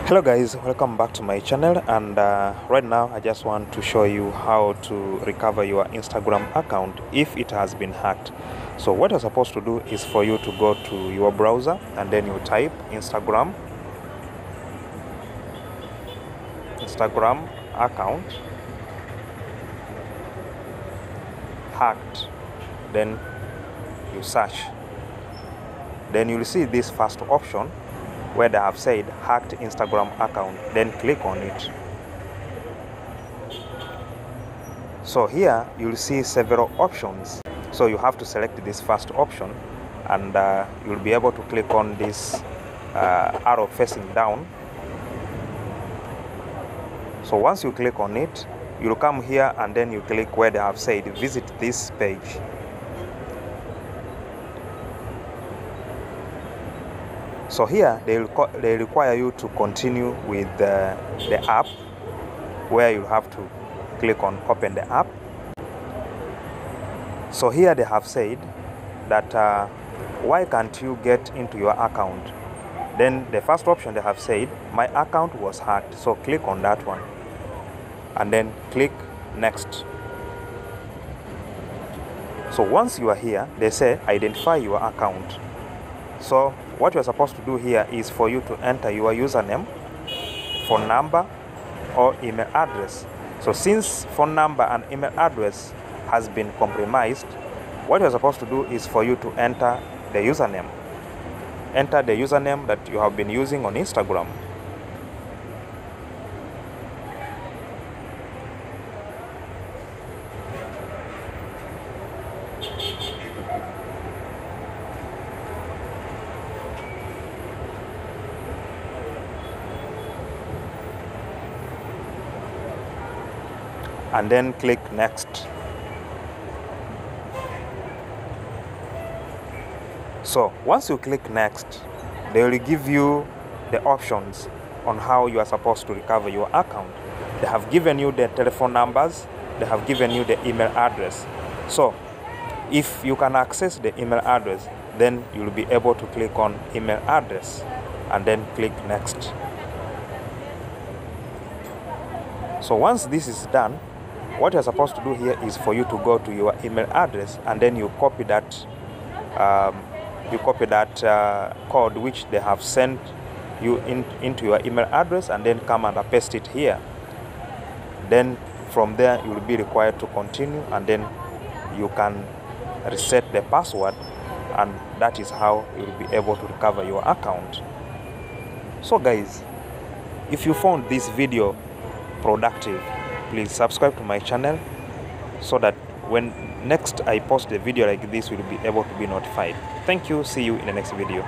Hello guys, welcome back to my channel, and right now I just want to show you how to recover your Instagram account if it has been hacked. So what you're supposed to do is for you to go to your browser and then you type Instagram account hacked, then you search, then you'll see this first option where they have said hacked Instagram account, then click on it. So here you'll see several options, so you have to select this first option, and you'll be able to click on this arrow facing down. So once you click on it, you'll come here and then you click where they have said visit this page. So here they require you to continue with the app, where you have to click on open the app. So here they have said that why can't you get into your account? Then the first option they have said my account was hacked, so click on that one and then click next. So once you are here, they say identify your account. So what you're supposed to do here is for you to enter your username, phone number or email address. So since phone number and email address has been compromised, what you're supposed to do is for you to enter the username. Enter the username that you have been using on Instagram. And then click next. So once you click next, they will give you the options on how you are supposed to recover your account. They have given you the telephone numbers, they have given you the email address. So if you can access the email address, then you'll be able to click on email address and then click next. So once this is done, what you're supposed to do here is for you to go to your email address and then you copy that code which they have sent you into your email address, and then come and paste it here. Then from there you will be required to continue, and then you can reset the password, and that is how you will be able to recover your account. So guys, if you found this video productive, please subscribe to my channel so that when next I post a video like this, you will be able to be notified. Thank you. See you in the next video.